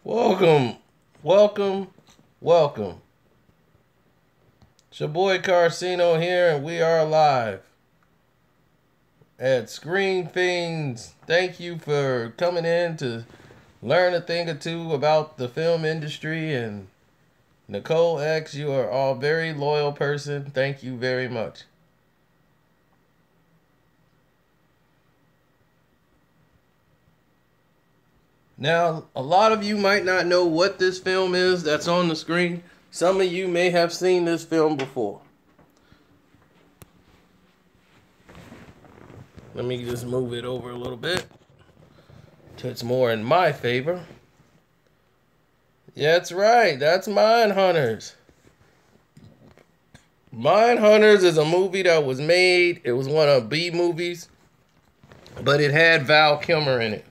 Welcome, welcome, welcome. It's your boy Carcino here, and we are live at Screen Fiends. Thank you for coming in to learn a thing or two about the film industry. And Nicole X, you are all very loyal person. Thank you very much. Now, a lot of you might not know what this film is that's on the screen. Some of you may have seen this film before. Let me just move it over a little bit so it's more in my favor. Yeah, that's right. That's Mindhunters. Mindhunters is a movie that was made. It was one of B movies, but it had Val Kilmer in it.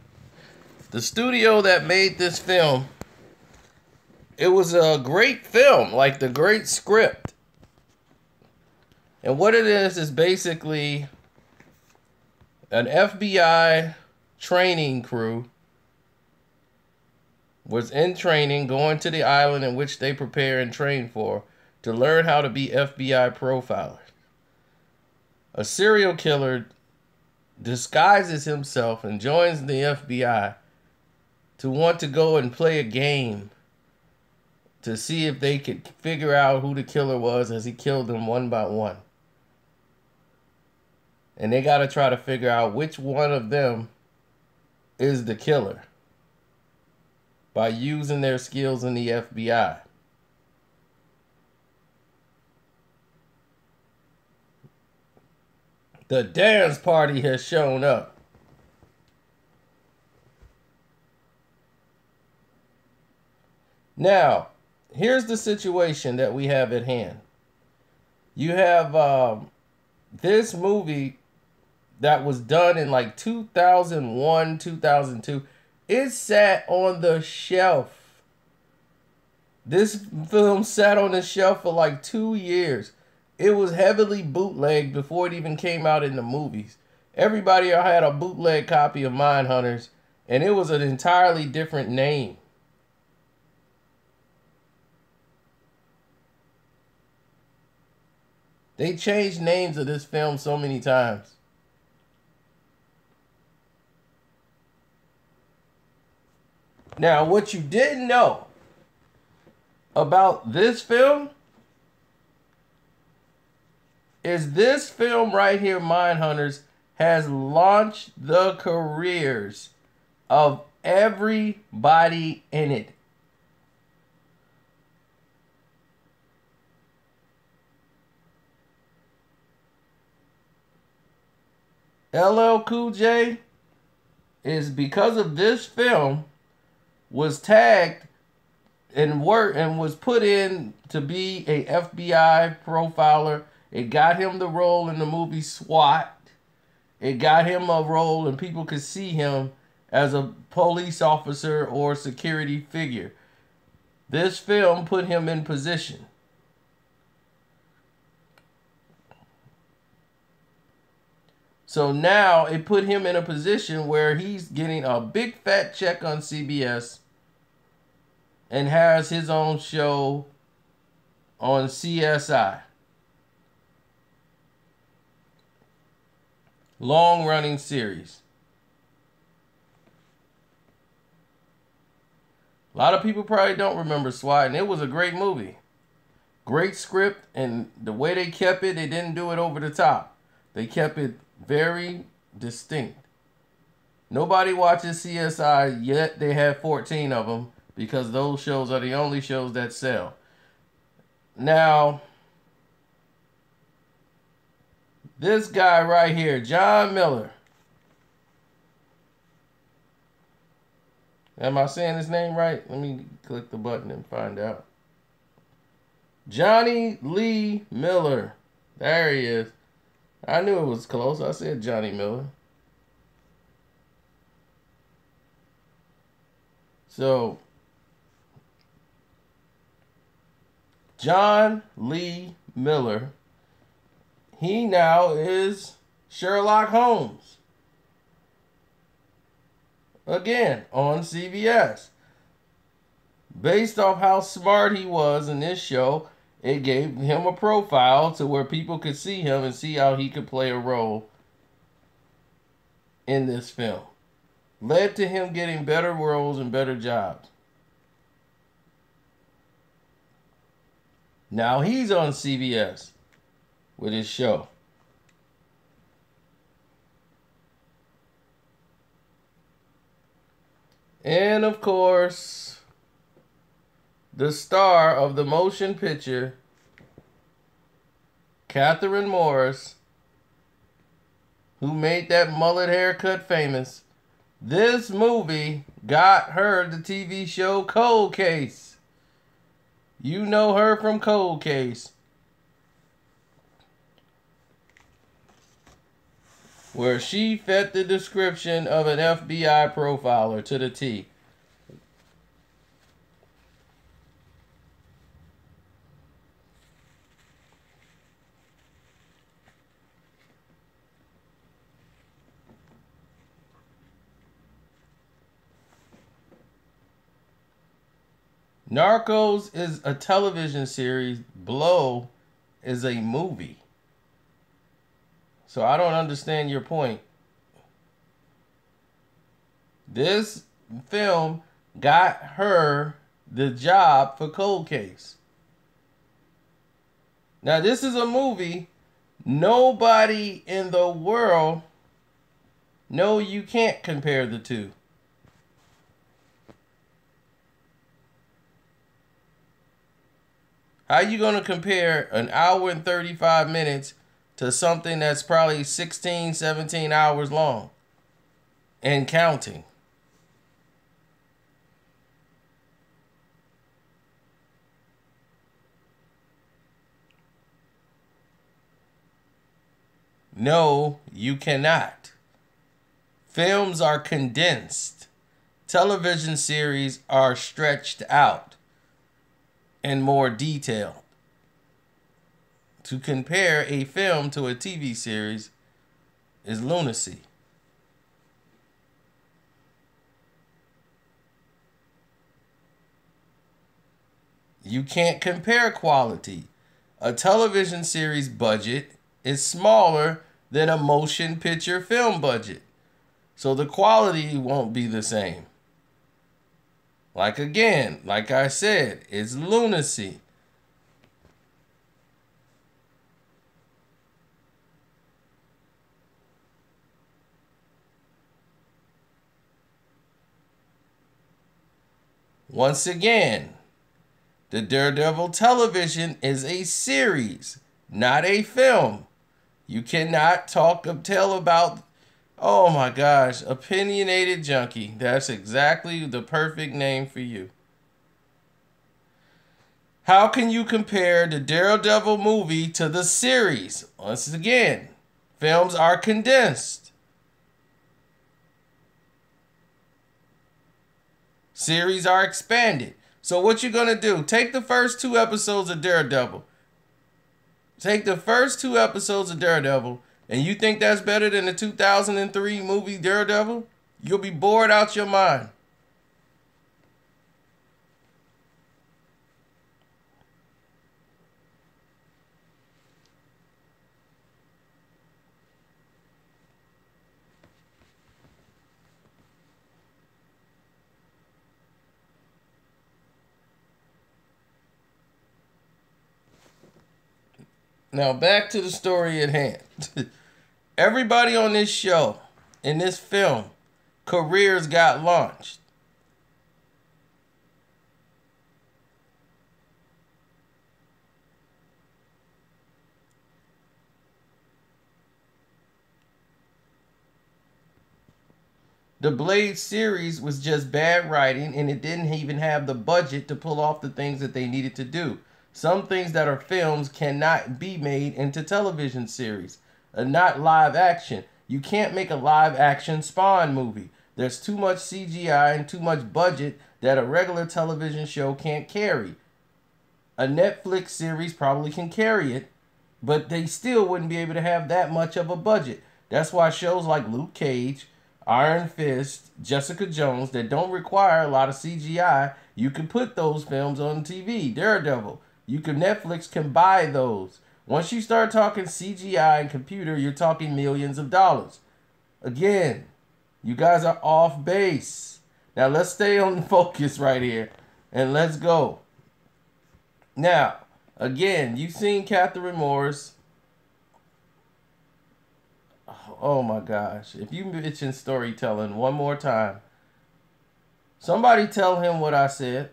The studio that made this film, it was a great film, like the great script. And what it is basically an FBI training crew was in training, going to the island in which they prepare and train for, to learn how to be FBI profilers. A serial killer disguises himself and joins the FBI to want to go and play a game to see if they could figure out who the killer was as he killed them one by one. And they got to try to figure out which one of them is the killer by using their skills in the FBI. The dance party has shown up. Now, here's the situation that we have at hand. You have this movie that was done in like 2001, 2002. It sat on the shelf. This film sat on the shelf for like 2 years. It was heavily bootlegged before it even came out in the movies. Everybody had a bootleg copy of Mindhunters, and it was an entirely different name. They changed names of this film so many times. Now, what you didn't know about this film is this film right here, Mindhunters, has launched the careers of everybody in it. LL Cool J is, because of this film, was tagged and was put in to be a FBI profiler. It got him the role in the movie SWAT. It got him a role and people could see him as a police officer or security figure. This film put him in position. So now it put him in a position where he's getting a big fat check on CBS and has his own show on CSI. Long-running series. A lot of people probably don't remember SWAT, and it was a great movie. Great script, and the way they kept it, they didn't do it over the top. They kept it very distinct. Nobody watches CSI, yet they have 14 of them, because those shows are the only shows that sell. Now, this guy right here, John Miller. Am I saying his name right? Let me click the button and find out. Johnny Lee Miller. There he is. I knew it was close. I said Johnny Miller. So, John Lee Miller, he now is Sherlock Holmes. Again, on CBS. Based off how smart he was in this show, it gave him a profile to where people could see him and see how he could play a role in this film. Led to him getting better roles and better jobs. Now he's on CBS with his show. And of course, the star of the motion picture, Catherine Morris, who made that mullet haircut famous. This movie got her the TV show Cold Case. You know her from Cold Case, where she fit the description of an FBI profiler to the T. Narcos is a television series. Blow is a movie. So I don't understand your point. This film got her the job for Cold Case. Now this is a movie. Nobody in the world, no, you can't compare the two. How you going to compare an hour and 35 minutes to something that's probably 16, 17 hours long and counting? No, you cannot. Films are condensed. Television series are stretched out and more detailed. To compare a film to a TV series is lunacy. You can't compare quality. A television series budget is smaller than a motion picture film budget. So the quality won't be the same. Like I said, it's lunacy. Once again, the Daredevil television is a series, not a film. You cannot tell about, oh my gosh, opinionated junkie. That's exactly the perfect name for you. How can you compare the Daredevil movie to the series? Once again, films are condensed. Series are expanded. So what you gonna do? Take the first 2 episodes of Daredevil. Take the first 2 episodes of Daredevil, and you think that's better than the 2003 movie Daredevil? You'll be bored out your mind. Now back to the story at hand. Everybody on this show, in this film, careers got launched. The Blade series was just bad writing, and it didn't even have the budget to pull off the things that they needed to do. Some things that are films cannot be made into television series, not live action. You can't make a live action Spawn movie. There's too much CGI and too much budget that a regular television show can't carry. A Netflix series probably can carry it, but they still wouldn't be able to have that much of a budget. That's why shows like Luke Cage Iron Fist, Jessica Jones, that don't require a lot of CGI. You can put those films on TV. Daredevil. Netflix can buy those. Once you start talking CGI and computer, you're talking millions of dollars. Again, you guys are off base. Now let's stay on focus right here and let's go. Now, again, you've seen Catherine Morris. Oh my gosh. If you mention storytelling one more time, somebody tell him what I said.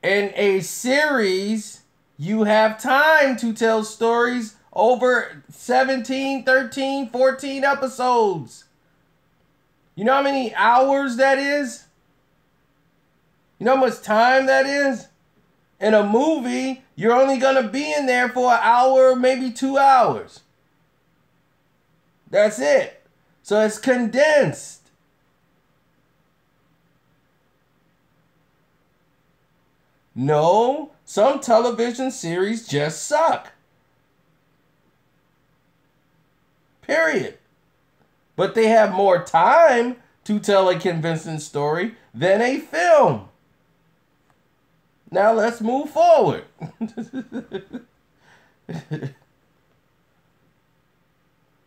In a series, you have time to tell stories over 17, 13, 14 episodes. You know how many hours that is? You know how much time that is? In a movie, you're only going to be in there for an hour, maybe 2 hours. That's it. So it's condensed. No, some television series just suck. Period. But they have more time to tell a convincing story than a film. Now let's move forward.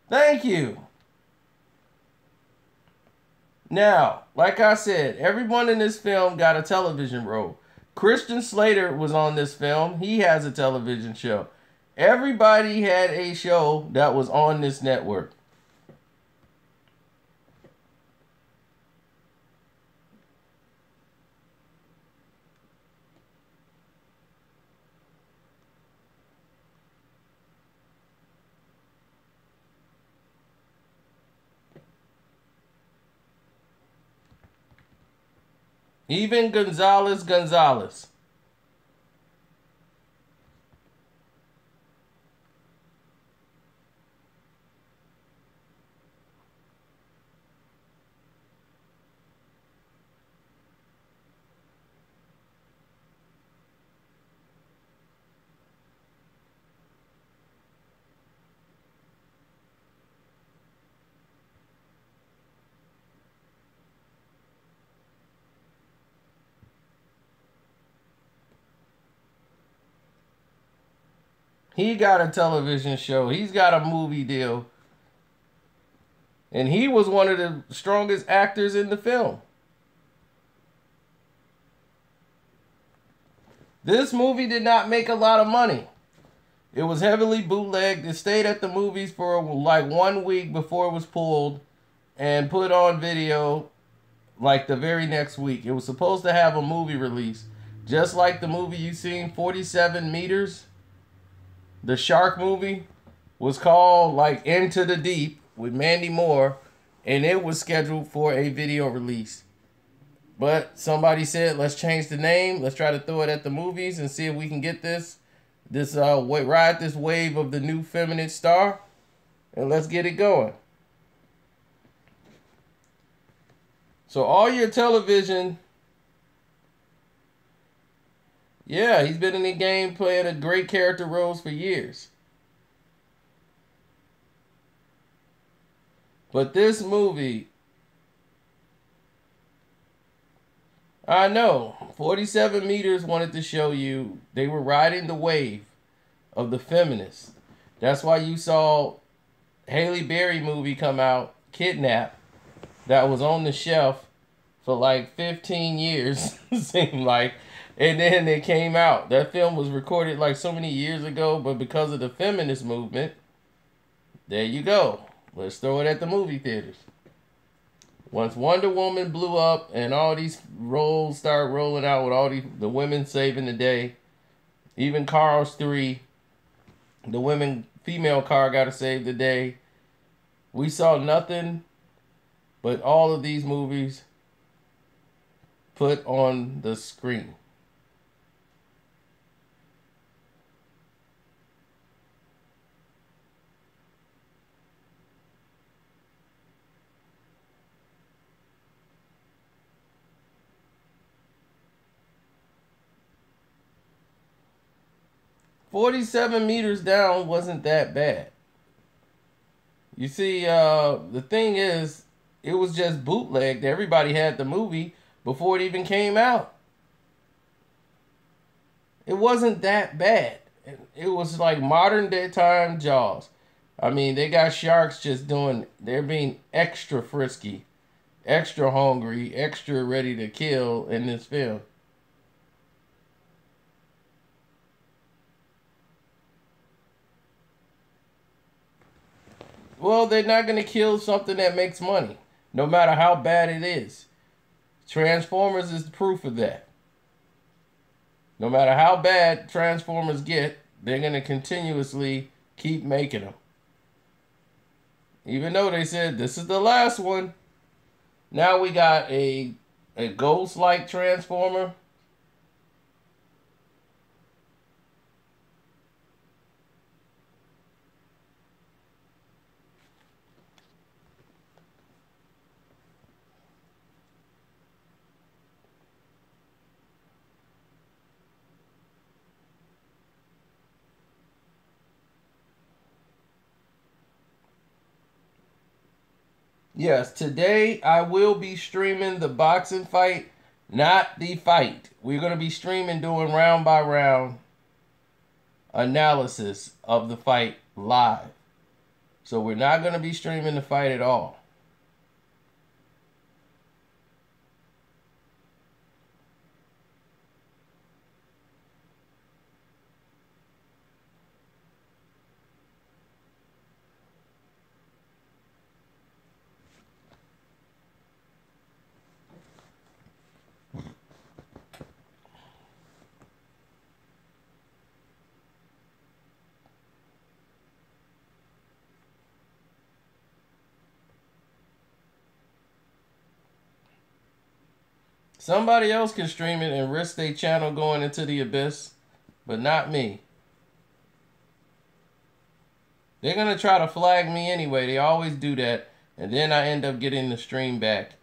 Thank you. Now, like I said, everyone in this film got a television role. Christian Slater was on this film. He has a television show. Everybody had a show that was on this network. Even Gonzalez. He got a television show. He's got a movie deal. And he was one of the strongest actors in the film. This movie did not make a lot of money. It was heavily bootlegged. It stayed at the movies for like 1 week before it was pulled and put on video like the very next week. It was supposed to have a movie release. Just like the movie you seen, 47 Meters. The shark movie was called like Into the Deep with Mandy Moore, and it was scheduled for a video release. But somebody said, let's change the name. Let's try to throw it at the movies and see if we can get ride this wave of the new feminine star, and let's get it going. So all your television, yeah, he's been in the game playing a great character roles for years. But this movie, I know, 47 Meters wanted to show you they were riding the wave of the feminists. That's why you saw Halle Berry movie come out, Kidnap, that was on the shelf for like 15 years, seemed like. And then it came out. That film was recorded like so many years ago, but because of the feminist movement, there you go. Let's throw it at the movie theaters. Once Wonder Woman blew up and all these roles started rolling out with all the women saving the day, even Cars 3, the female car got to save the day. We saw nothing but all of these movies put on the screen. "47 Meters Down" wasn't that bad. You see, the thing is, it was just bootlegged. Everybody had the movie before it even came out. It wasn't that bad. It was like modern day time Jaws. I mean, they got sharks just doing, they're being extra frisky, extra hungry, extra ready to kill in this film. Well, they're not going to kill something that makes money, no matter how bad it is. Transformers is the proof of that. No matter how bad Transformers get, they're going to continuously keep making them. Even though they said this is the last one. Now we got a ghost-like Transformer. Yes, today I will be streaming the boxing fight, not the fight. We're going to be streaming doing round by round analysis of the fight live. So we're not going to be streaming the fight at all. Somebody else can stream it and risk their channel going into the abyss, but not me. They're going to try to flag me anyway. They always do that. And then I end up getting the stream back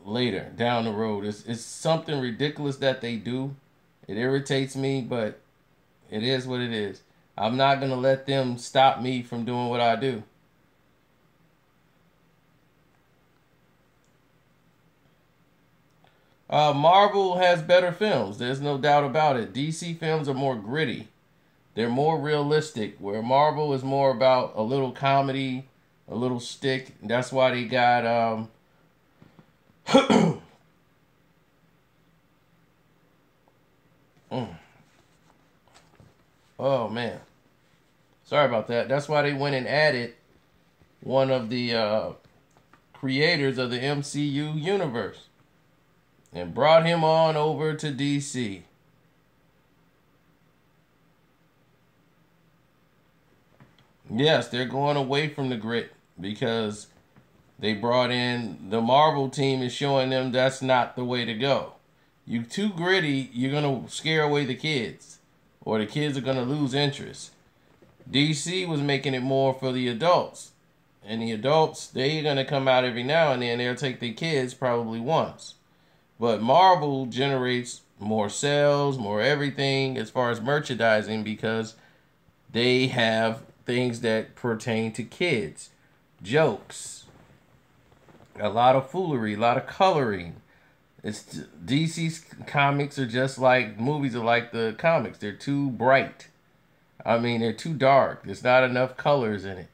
later, down the road. It's something ridiculous that they do. It irritates me, but it is what it is. I'm not going to let them stop me from doing what I do. Marvel has better films. There's no doubt about it. DC films are more gritty. They're more realistic, where Marvel is more about a little comedy, a little stick. That's why they got oh man. Sorry about that. That's why they went and added one of the creators of the MCU universe and brought him on over to DC. Yes, they're going away from the grit because they brought in the Marvel team is showing them that's not the way to go. You too gritty, you're going to scare away the kids, or the kids are going to lose interest. DC was making it more for the adults. And the adults, they're going to come out every now and then. They'll take the kids probably once. But Marvel generates more sales, more everything as far as merchandising because they have things that pertain to kids. Jokes. A lot of foolery, a lot of coloring. DC's comics are just like, movies are like the comics. They're too bright. I mean, they're too dark. There's not enough colors in it.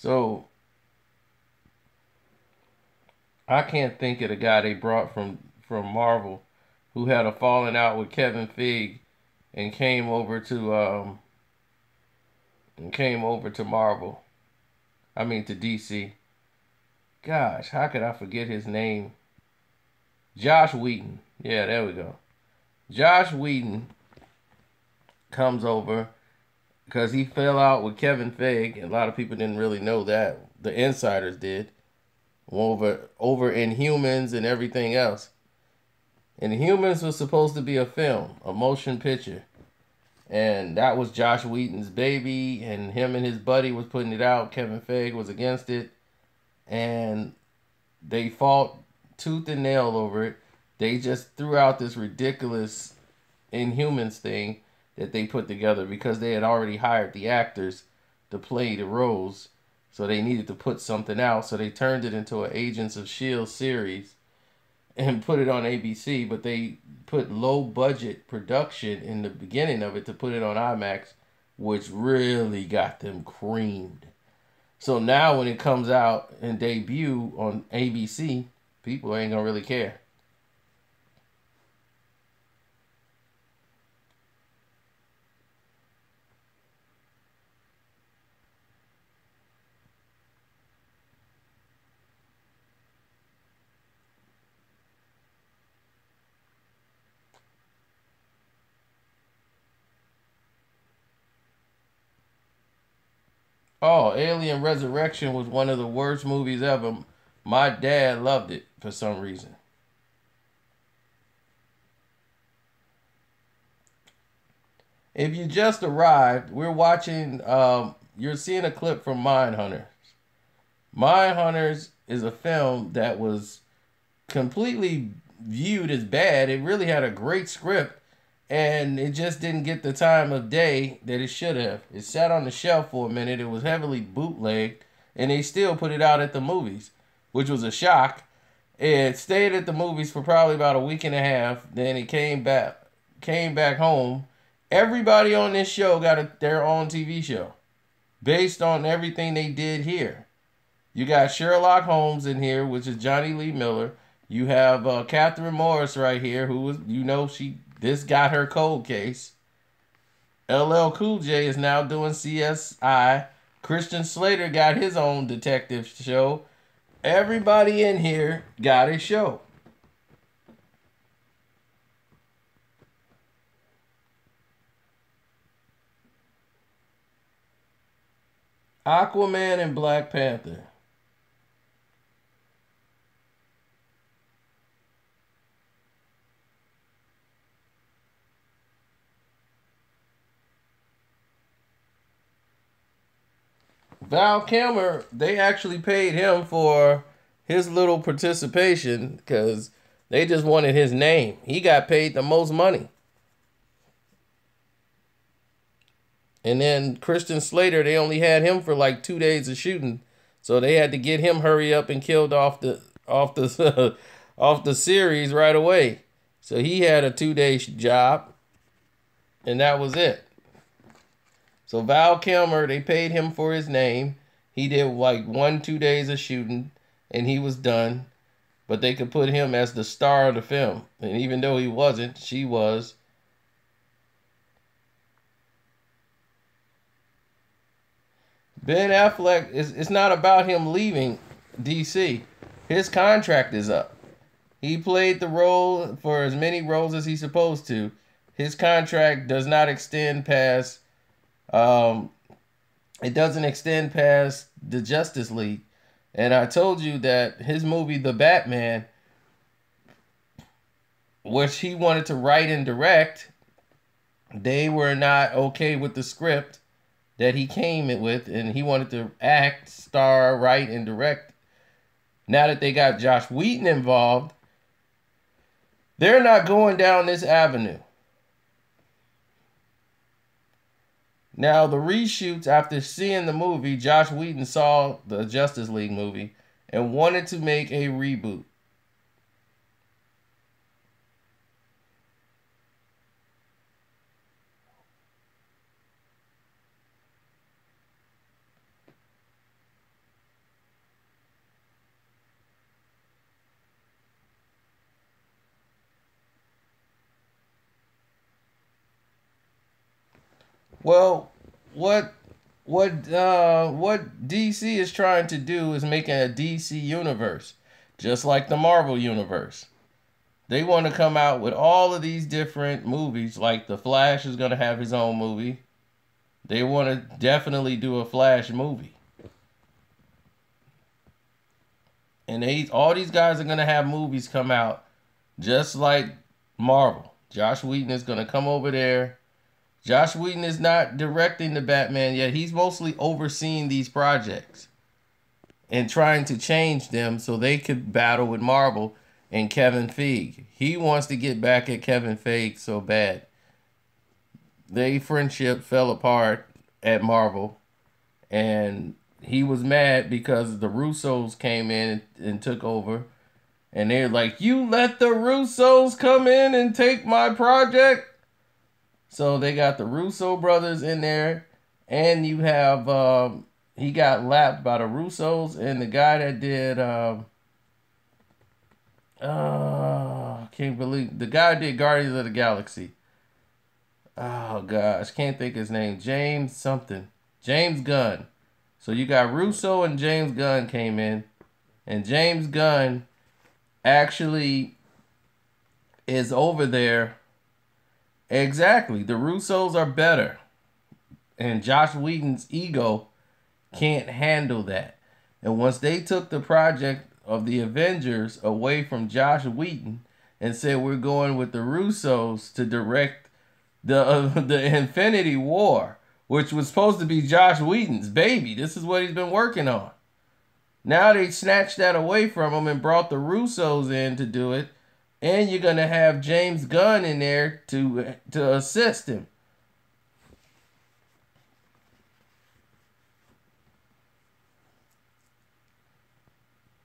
So I can't think of the guy they brought from Marvel who had a falling out with Kevin Feige and came over to Marvel. I mean to DC. Gosh, how could I forget his name? Josh Whedon. Yeah, there we go. Josh Whedon comes over because he fell out with Kevin Feige. A lot of people didn't really know that. The insiders did. Over Inhumans and everything else. And Humans was supposed to be a film, a motion picture. And that was Josh Whedon's baby, and him and his buddy was putting it out. Kevin Feige was against it. And they fought tooth and nail over it. They just threw out this ridiculous Inhumans thing that they put together because they had already hired the actors to play the roles. So they needed to put something out. So they turned it into an Agents of S.H.I.E.L.D. series and put it on ABC. But they put low budget production in the beginning of it to put it on IMAX, which really got them creamed. So now when it comes out and debut on ABC, people ain't gonna really care. Oh, Alien Resurrection was one of the worst movies ever. My dad loved it for some reason. If you just arrived, we're watching, you're seeing a clip from Mindhunters. Mindhunters is a film that was completely viewed as bad. It really had a great script, and it just didn't get the time of day that it should have. It sat on the shelf for a minute. It was heavily bootlegged, and they still put it out at the movies, which was a shock. It stayed at the movies for probably about a week and a half. Then it came back home. Everybody on this show got their own TV show based on everything they did here. You got Sherlock Holmes in here, which is Johnny Lee Miller. You have Catherine Morris right here, who was, this got her cold case. LL Cool J is now doing CSI. Christian Slater got his own detective show. Everybody in here got a show. Aquaman and Black Panther. Val Kilmer, they actually paid him for his little participation because they just wanted his name. He got paid the most money. And then Christian Slater, they only had him for like 2 days of shooting, so they had to get him hurry up and killed off the off the series right away. So he had a 2-day job, and that was it. So Val Kilmer, they paid him for his name. He did like 1-2 days of shooting, and he was done. But they could put him as the star of the film, and even though he wasn't, she was. Ben Affleck, it's not about him leaving DC. His contract is up. He played the role for as many roles as he's supposed to. His contract does not extend past, it doesn't extend past the Justice League. And I told you that his movie, The Batman, which he wanted to write and direct, they were not okay with the script that he came with, and he wanted to act, star, write, and direct. Now that they got Josh Whedon involved, they're not going down this avenue. Now, the reshoots, after seeing the movie, Josh Whedon saw the Justice League movie and wanted to make a reboot. Well, what DC is trying to do is making a DC universe, just like the Marvel universe. They want to come out with all of these different movies, like the Flash is going to have his own movie. They want to definitely do a Flash movie. And all these guys are going to have movies come out just like Marvel. Josh Whedon is going to come over there. Josh Whedon is not directing the Batman yet. He's mostly overseeing these projects and trying to change them so they could battle with Marvel and Kevin Feige. He wants to get back at Kevin Feige so bad. Their friendship fell apart at Marvel, and he was mad because the Russos came in and took over. And they're like, you let the Russos come in and take my project? So they got the Russo brothers in there. And you have, he got lapped by the Russos. And the guy that did, I can't believe, the guy that did Guardians of the Galaxy. Oh, gosh, can't think his name. James something. James Gunn. So you got Russo and James Gunn came in. And James Gunn actually is over there. Exactly. The Russos are better. And Josh Whedon's ego can't handle that. And once they took the project of the Avengers away from Josh Whedon and said we're going with the Russos to direct the Infinity War, which was supposed to be Josh Whedon's baby. This is what he's been working on. Now they snatched that away from him and brought the Russos in to do it. And you're going to have James Gunn in there to assist him.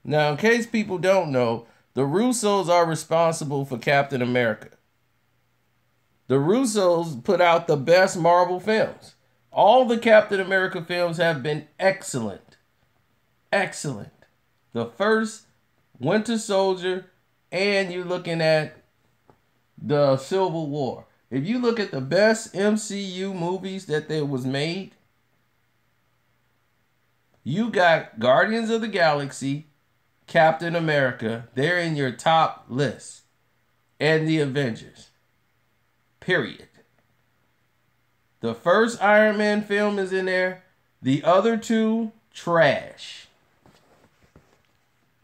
Now, in case people don't know, the Russos are responsible for Captain America. The Russos put out the best Marvel films. All the Captain America films have been excellent. Excellent. The first, Winter Soldier, and you're looking at the Civil War. If you look at the best MCU movies that there was made, you got Guardians of the Galaxy, Captain America. They're in your top list. And the Avengers. Period. The first Iron Man film is in there. The other two, trash.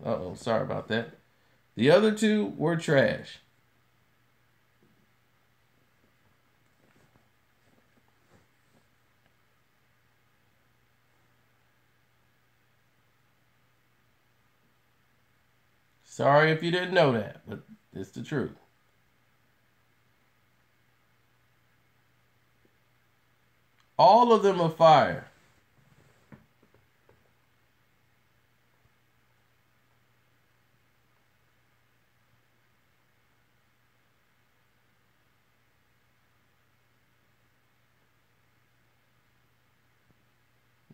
Uh-oh, sorry about that. The other two were trash. Sorry if you didn't know that, but it's the truth. All of them are fire.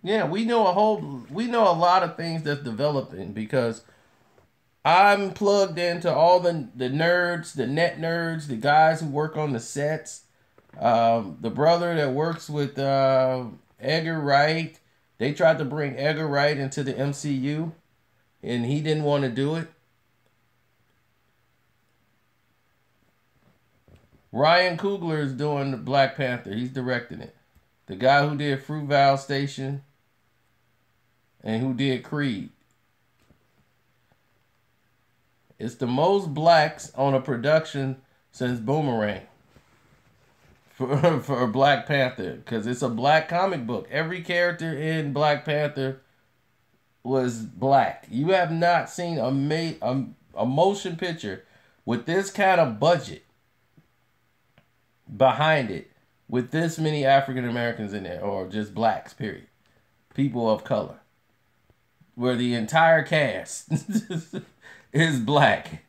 Yeah, we know a lot of things that's developing because I'm plugged into all the nerds, the net nerds, the guys who work on the sets. The brother that works with Edgar Wright. They tried to bring Edgar Wright into the MCU, and he didn't want to do it. Ryan Coogler is doing the Black Panther. He's directing it. The guy who did Fruitvale Station and who did Creed. It's the most blacks on a production since Boomerang for Black Panther, because it's a black comic book. Every character in Black Panther was black. You have not seen a motion picture with this kind of budget behind it with this many African Americans in there, or just blacks, period. People of color. Where the entire cast is black.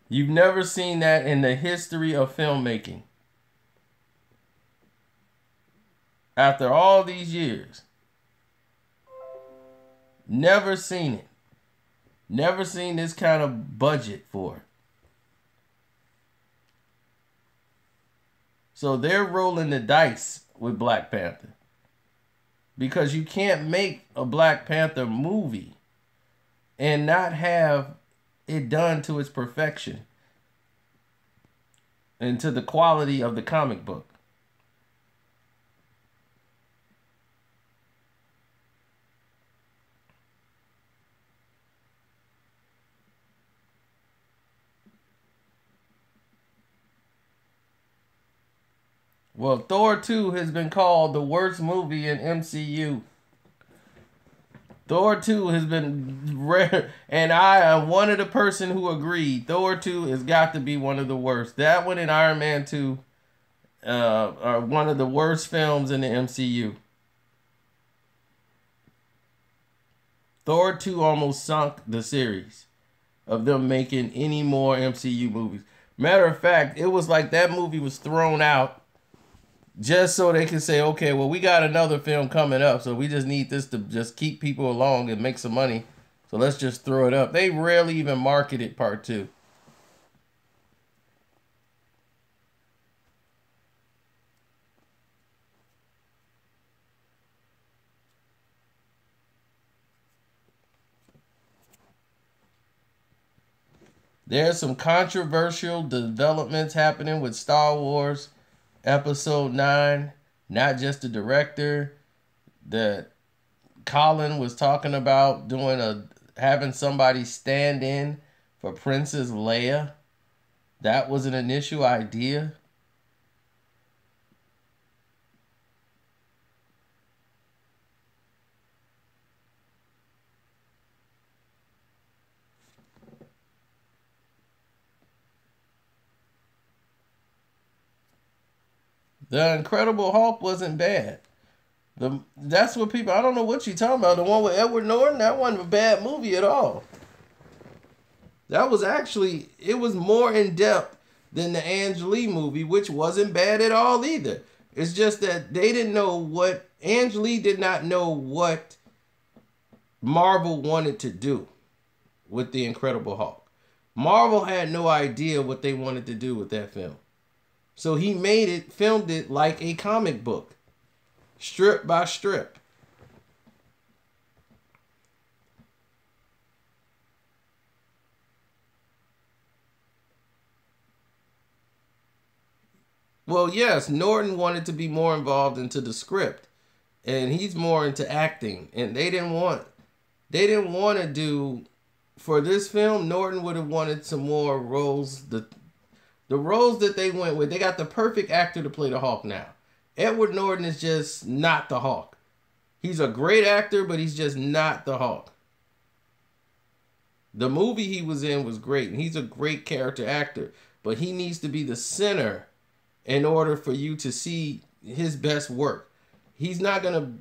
You've never seen that in the history of filmmaking. After all these years. Never seen it. Never seen this kind of budget for it. So they're rolling the dice with Black Panther. Because you can't make a Black Panther movie and not have it done to its perfection and to the quality of the comic book. Well, Thor 2 has been called the worst movie in MCU. Thor 2 has been rare, and I am one of the person who agreed. Thor 2 has got to be one of the worst. That one and Iron Man 2 are one of the worst films in the MCU. Thor 2 almost sunk the series of them making any more MCU movies. Matter of fact, it was like that movie was thrown out just so they can say, okay, well, we got another film coming up, so we just need this to just keep people along and make some money. So let's just throw it up. They rarely even marketed part 2. There's some controversial developments happening with Star Wars Episode 9. Not just the director. That Colin was talking about having somebody stand in for Princess Leia. That was an initial idea. The Incredible Hulk wasn't bad. That's what people. I don't know what you're talking about. The one with Edward Norton. That wasn't a bad movie at all. That was actually, it was more in depth than the Ang Lee movie, which wasn't bad at all either. It's just that they didn't know what Ang Lee did not know what Marvel wanted to do with the Incredible Hulk. Marvel had no idea what they wanted to do with that film. So he filmed it like a comic book, strip by strip. Well, yes, Norton wanted to be more involved into the script, and he's more into acting. And they didn't want to do, for this film, Norton would have wanted some more roles. The roles that they went with, they got the perfect actor to play the Hulk now. Edward Norton is just not the Hulk. He's a great actor, but he's just not the Hulk. The movie he was in was great, and he's a great character actor, but he needs to be the center in order for you to see his best work. He's not gonna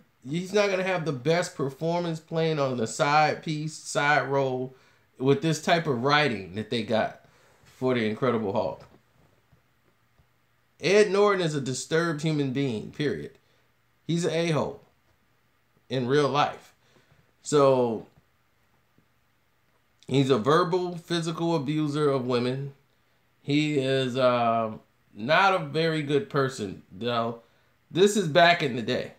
have the best performance playing on the side role with this type of writing that they got for the Incredible Hulk. Ed Norton is a disturbed human being, period. He's an a-hole in real life. So he's a verbal, physical abuser of women. He is not a very good person. Now, this is back in the day.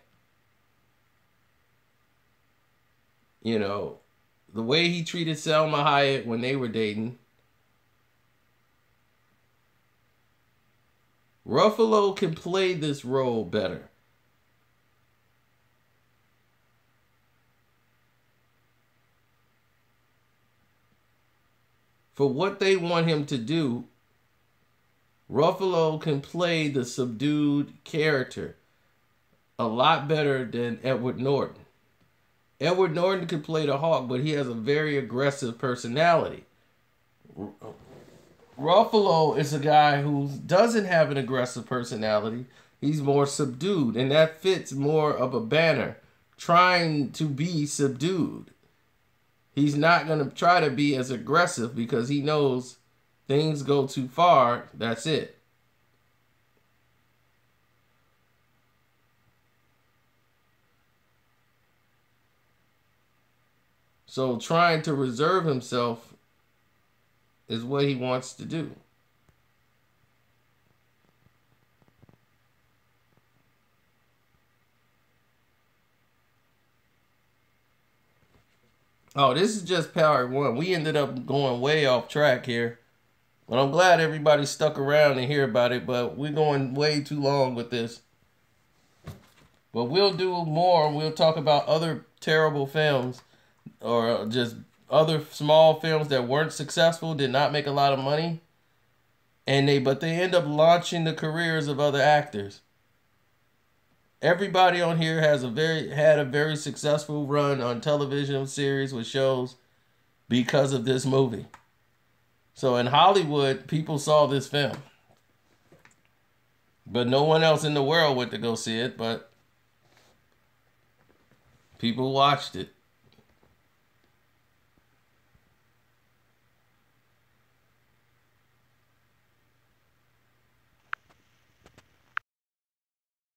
You know, the way he treated Selma Hayek when they were dating. Ruffalo can play this role better. For what they want him to do, Ruffalo can play the subdued character a lot better than Edward Norton. Edward Norton can play the Hawk, but he has a very aggressive personality. Ruffalo is a guy who doesn't have an aggressive personality. He's more subdued, and that fits more of a Banner trying to be subdued. He's not going to try to be as aggressive because he knows things go too far. That's it. So trying to reserve himself is what he wants to do. Oh, this is just part one. We ended up going way off track here. But I'm glad everybody stuck around to hear about it, but we're going way too long with this. But we'll do more. We'll talk about other terrible films or just other small films that weren't successful, did not make a lot of money, but they end up launching the careers of other actors. Everybody on here has had a very successful run on television series with shows because of this movie. So in Hollywood, people saw this film. But no one else in the world went to go see it, but people watched it.